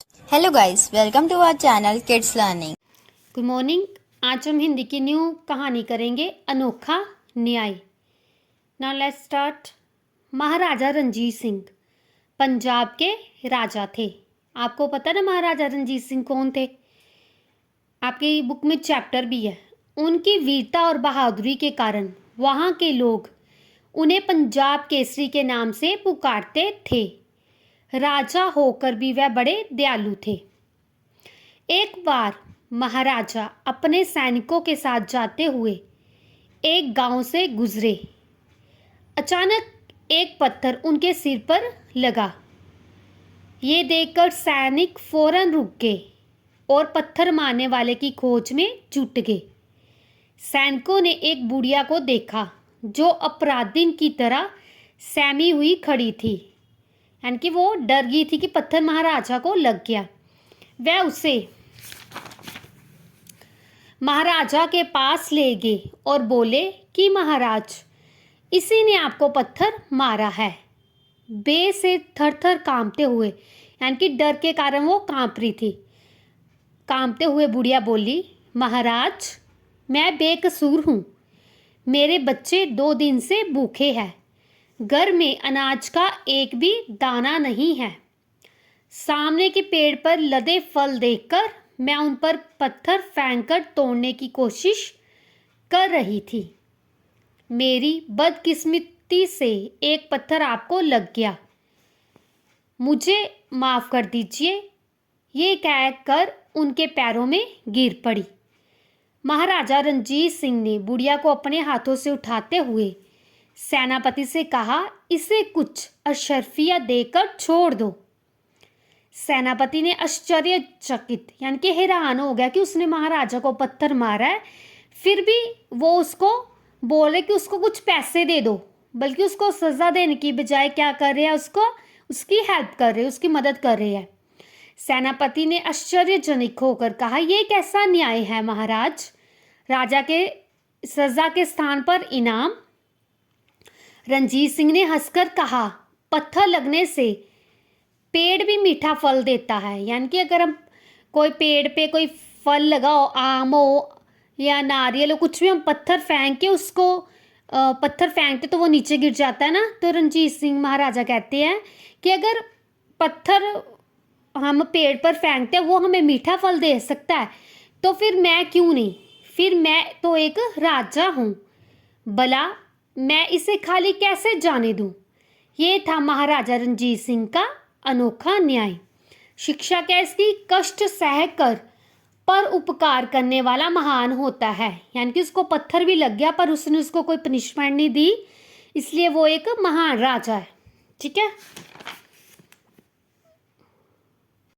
Hello guys, welcome to our channel kids learning. Good morning. आज हम हिंदी की new कहानी करेंगे, अनोखा न्याय। Now let's start. Maharaja Ranjit Singh Punjab के राजा थे। आपको पता ना महाराजा रणजीत सिंह कौन थे? आपकी बुक में चैप्टर भी है। उनकी वीरता और बहादुरी के कारण वहाँ के लोग उन्हें पंजाब केसरी के नाम से पुकारते थे। राजा होकर भी वह बड़े दयालु थे। एक बार महाराजा अपने सैनिकों के साथ जाते हुए एक गांव से गुजरे। अचानक एक पत्थर उनके सिर पर लगा। ये देखकर सैनिक फौरन रुक गए और पत्थर मारने वाले की खोज में जुट गए। सैनिकों ने एक बुढ़िया को देखा जो अपराधिन की तरह सहमी हुई खड़ी थी, यानी कि वो डर गई थी कि पत्थर महाराजा को लग गया। वह उसे महाराजा के पास ले गए और बोले कि महाराज, इसी ने आपको पत्थर मारा है। बे से थर थर कांपते हुए, यानी कि डर के कारण वो कांप रही थी। कांपते हुए बुढ़िया बोली, महाराज, मैं बेकसूर हूँ। मेरे बच्चे 2 दिन से भूखे हैं। घर में अनाज का एक भी दाना नहीं है। सामने के पेड़ पर लदे फल देखकर मैं उन पर पत्थर फेंककर तोड़ने की कोशिश कर रही थी। मेरी बदकिस्मती से एक पत्थर आपको लग गया। मुझे माफ़ कर दीजिए। ये कहकर उनके पैरों में गिर पड़ी। महाराजा रणजीत सिंह ने बुढ़िया को अपने हाथों से उठाते हुए सेनापति से कहा, इसे कुछ अशर्फिया देकर छोड़ दो। सेनापति ने आश्चर्यचकित, यानी कि हैरान हो गया कि उसने महाराजा को पत्थर मारा है, फिर भी वो उसको बोले कि उसको कुछ पैसे दे दो, बल्कि उसको सज़ा देने की बजाय क्या कर रहे हैं, उसकी हेल्प कर रहे हैं, उसकी मदद कर रहे हैं। सेनापति ने आश्चर्यजनक होकर कहा, यह कैसा न्याय है महाराज? राजा के सज़ा के स्थान पर इनाम। रणजीत सिंह ने हंसकर कहा, पत्थर लगने से पेड़ भी मीठा फल देता है। यानी कि अगर हम कोई पेड़ पे कोई फल लगा हो, आम हो या नारियल हो, कुछ भी हम पत्थर फेंक के उसको पत्थर फेंकते तो वो नीचे गिर जाता है ना। तो रणजीत सिंह महाराजा कहते हैं कि अगर पत्थर हम पेड़ पर फेंकते हैं वो हमें मीठा फल दे सकता है, तो फिर मैं क्यों नहीं? फिर मैं तो एक राजा हूँ, भला मैं इसे खाली कैसे जाने दूँ? ये था महाराजा रणजीत सिंह का अनोखा न्याय। शिक्षा क्या इसकी? कष्ट सहकर पर उपकार करने वाला महान होता है। यानी कि उसको पत्थर भी लग गया पर उसने उसको कोई पनिशमेंट नहीं दी, इसलिए वो एक महान राजा है। ठीक है।